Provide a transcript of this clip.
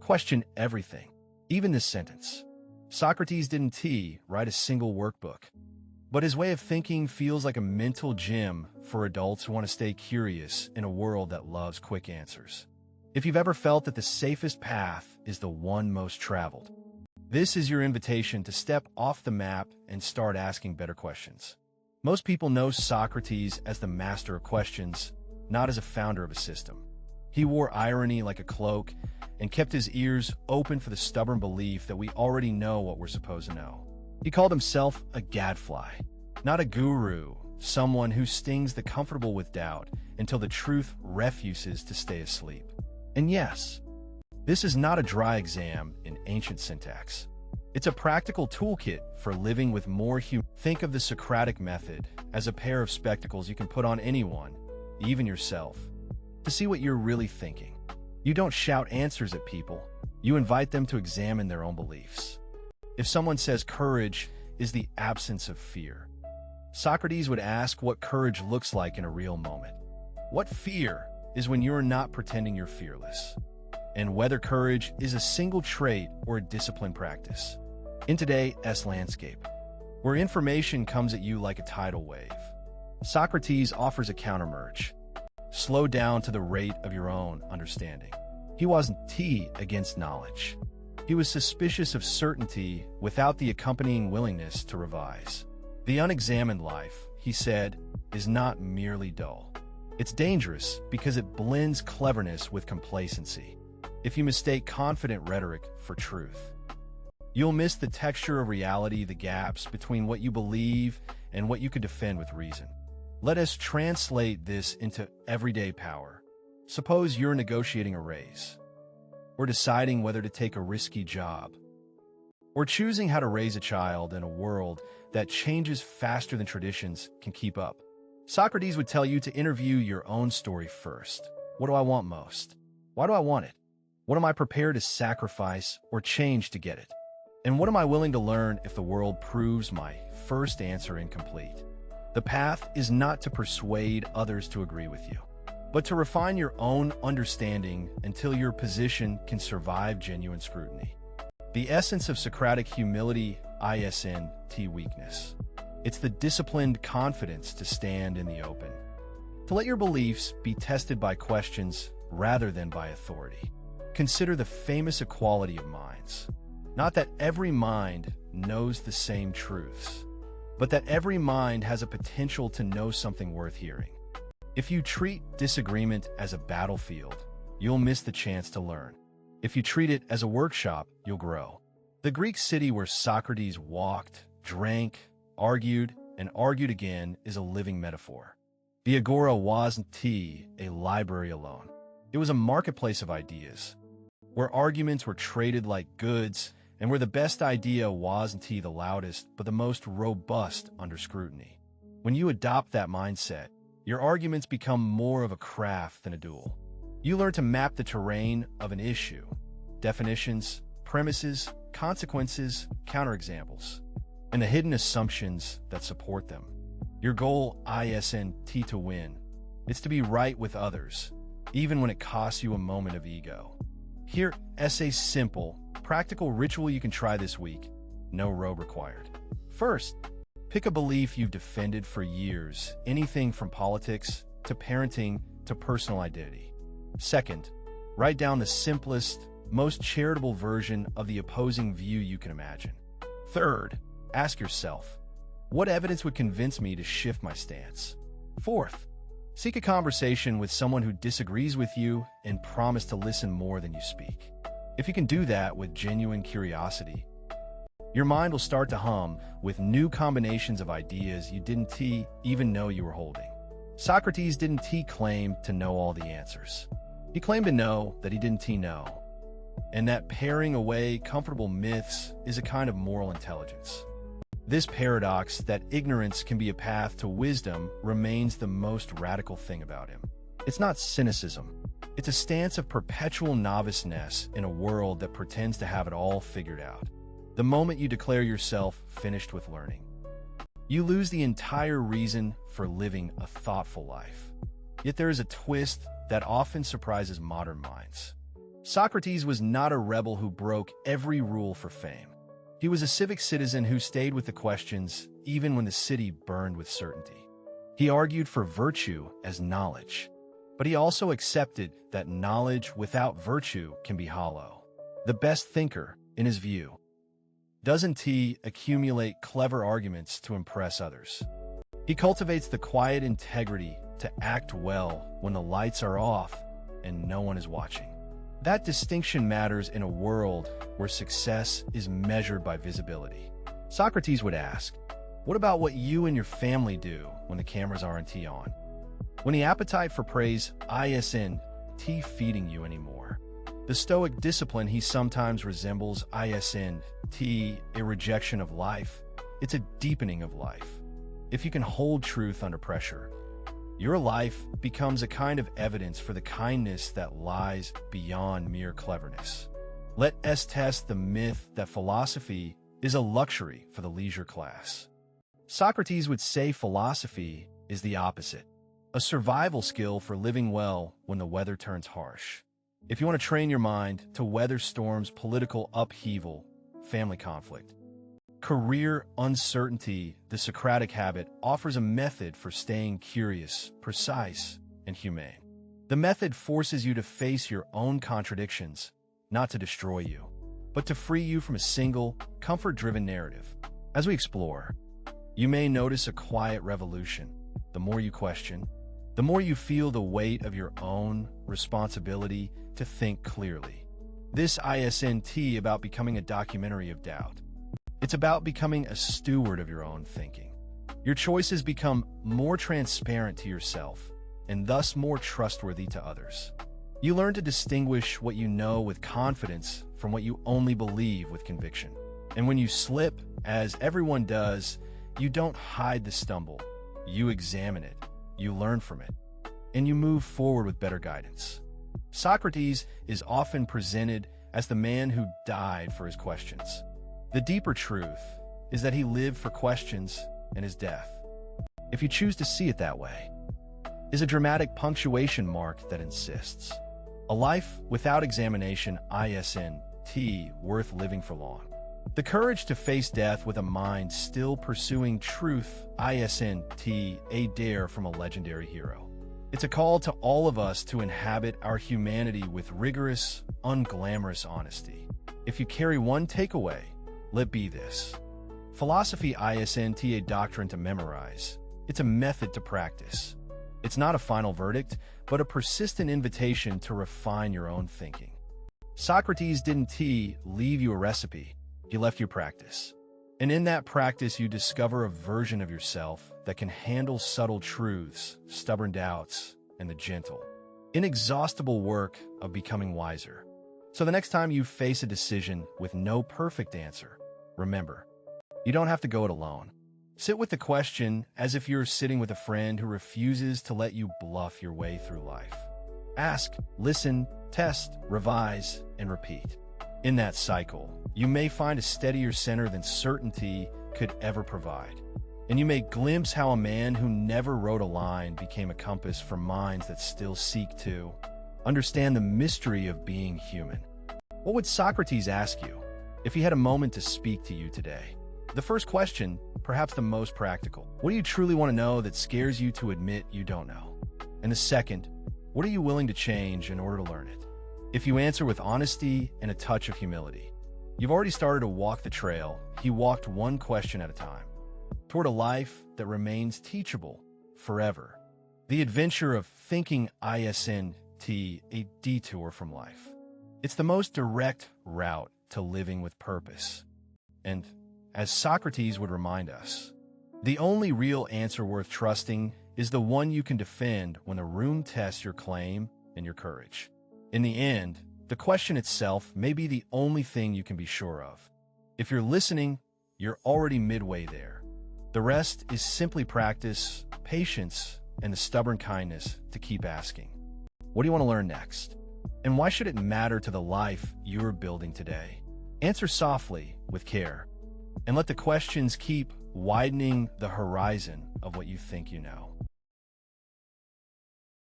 Question everything, even this sentence. Socrates didn't write a single workbook, but his way of thinking feels like a mental gym for adults who want to stay curious in a world that loves quick answers. If you've ever felt that the safest path is the one most traveled, this is your invitation to step off the map and start asking better questions. Most people know Socrates as the master of questions, not as a founder of a system. He wore irony like a cloak and kept his ears open for the stubborn belief that we already know what we're supposed to know. He called himself a gadfly, not a guru, someone who stings the comfortable with doubt until the truth refuses to stay asleep. And yes, this is not a dry exam in ancient syntax. It's a practical toolkit for living with more human. Think of the Socratic method as a pair of spectacles you can put on anyone, even yourself, to see what you're really thinking. You don't shout answers at people. You invite them to examine their own beliefs. If someone says courage is the absence of fear, Socrates would ask what courage looks like in a real moment. What fear is when you're not pretending you're fearless? And whether courage is a single trait or a disciplined practice. In today's landscape, where information comes at you like a tidal wave, Socrates offers a countermerge. Slow down to the rate of your own understanding. He wasn't against knowledge. He was suspicious of certainty without the accompanying willingness to revise. The unexamined life, he said, is not merely dull. It's dangerous because it blends cleverness with complacency. If you mistake confident rhetoric for truth, you'll miss the texture of reality, the gaps between what you believe and what you could defend with reason. Let us translate this into everyday power. Suppose you're negotiating a raise, or deciding whether to take a risky job, or choosing how to raise a child in a world that changes faster than traditions can keep up. Socrates would tell you to interview your own story first. What do I want most? Why do I want it? What am I prepared to sacrifice or change to get it? And what am I willing to learn if the world proves my first answer incomplete? The path is not to persuade others to agree with you, but to refine your own understanding until your position can survive genuine scrutiny. The essence of Socratic humility isn't weakness. It's the disciplined confidence to stand in the open, to let your beliefs be tested by questions rather than by authority. Consider the famous equality of minds. Not that every mind knows the same truths, but that every mind has a potential to know something worth hearing. If you treat disagreement as a battlefield, you'll miss the chance to learn. If you treat it as a workshop, you'll grow. The Greek city where Socrates walked, drank, argued, and argued again is a living metaphor. The agora wasn't a library alone. It was a marketplace of ideas, where arguments were traded like goods, and where the best idea wasn't the loudest, but the most robust under scrutiny. When you adopt that mindset, your arguments become more of a craft than a duel. You learn to map the terrain of an issue, definitions, premises, consequences, counterexamples, and the hidden assumptions that support them. Your goal isn't to win. It's to be right with others, even when it costs you a moment of ego. Here's a simple, practical ritual you can try this week. No robe required. First, pick a belief you've defended for years, anything from politics to parenting to personal identity. Second, write down the simplest, most charitable version of the opposing view you can imagine. Third, ask yourself, what evidence would convince me to shift my stance? Fourth, seek a conversation with someone who disagrees with you and promise to listen more than you speak. If you can do that with genuine curiosity, your mind will start to hum with new combinations of ideas you didn't even know you were holding. Socrates didn't claim to know all the answers. He claimed to know that he didn't know, and that paring away comfortable myths is a kind of moral intelligence. This paradox that ignorance can be a path to wisdom remains the most radical thing about him. It's not cynicism. It's a stance of perpetual noviceness in a world that pretends to have it all figured out. The moment you declare yourself finished with learning, you lose the entire reason for living a thoughtful life. Yet there is a twist that often surprises modern minds. Socrates was not a rebel who broke every rule for fame. He was a civic citizen who stayed with the questions even when the city burned with certainty. He argued for virtue as knowledge, but he also accepted that knowledge without virtue can be hollow. The best thinker, in his view, doesn't he accumulate clever arguments to impress others? He cultivates the quiet integrity to act well when the lights are off and no one is watching. That distinction matters in a world where success is measured by visibility. Socrates would ask, what about what you and your family do when the cameras aren't on? When the appetite for praise isn't feeding you anymore. The stoic discipline he sometimes resembles isn't a rejection of life. It's a deepening of life. If you can hold truth under pressure, your life becomes a kind of evidence for the kindness that lies beyond mere cleverness. Let us test the myth that philosophy is a luxury for the leisure class. Socrates would say philosophy is the opposite, a survival skill for living well when the weather turns harsh. If you want to train your mind to weather storms, political upheaval, family conflict, career uncertainty, the Socratic habit offers a method for staying curious, precise, and humane. The method forces you to face your own contradictions, not to destroy you, but to free you from a single, comfort-driven narrative. As we explore, you may notice a quiet revolution. The more you question, the more you feel the weight of your own responsibility to think clearly. This isn't about becoming a documentary of doubt. It's about becoming a steward of your own thinking. Your choices become more transparent to yourself and thus more trustworthy to others. You learn to distinguish what you know with confidence from what you only believe with conviction. And when you slip, as everyone does, you don't hide the stumble. You examine it, you learn from it, and you move forward with better guidance. Socrates is often presented as the man who died for his questions. The deeper truth is that he lived for questions, and his death, if you choose to see it that way, is a dramatic punctuation mark that insists. A life without examination isn't worth living for long. The courage to face death with a mind still pursuing truth isn't a dare from a legendary hero. It's a call to all of us to inhabit our humanity with rigorous, unglamorous honesty. If you carry one takeaway, let be this. Philosophy isn't a doctrine to memorize. It's a method to practice. It's not a final verdict, but a persistent invitation to refine your own thinking. Socrates didn't leave you a recipe. He left you practice. And in that practice, you discover a version of yourself that can handle subtle truths, stubborn doubts, and the gentle, inexhaustible work of becoming wiser. So the next time you face a decision with no perfect answer, remember, you don't have to go it alone. Sit with the question as if you're sitting with a friend who refuses to let you bluff your way through life. Ask, listen, test, revise, and repeat. In that cycle, you may find a steadier center than certainty could ever provide. And you may glimpse how a man who never wrote a line became a compass for minds that still seek to understand the mystery of being human. What would Socrates ask you if he had a moment to speak to you today? The first question, perhaps the most practical. What do you truly want to know that scares you to admit you don't know? And the second, what are you willing to change in order to learn it? If you answer with honesty and a touch of humility, you've already started to walk the trail. He walked one question at a time, toward a life that remains teachable forever. The adventure of thinking isn't a detour from life. It's the most direct route to living with purpose. And as Socrates would remind us, the only real answer worth trusting is the one you can defend when the room tests your claim and your courage. In the end, the question itself may be the only thing you can be sure of. If you're listening, you're already midway there. The rest is simply practice, patience, and the stubborn kindness to keep asking. What do you want to learn next? And why should it matter to the life you're building today? Answer softly, with care, and let the questions keep widening the horizon of what you think you know.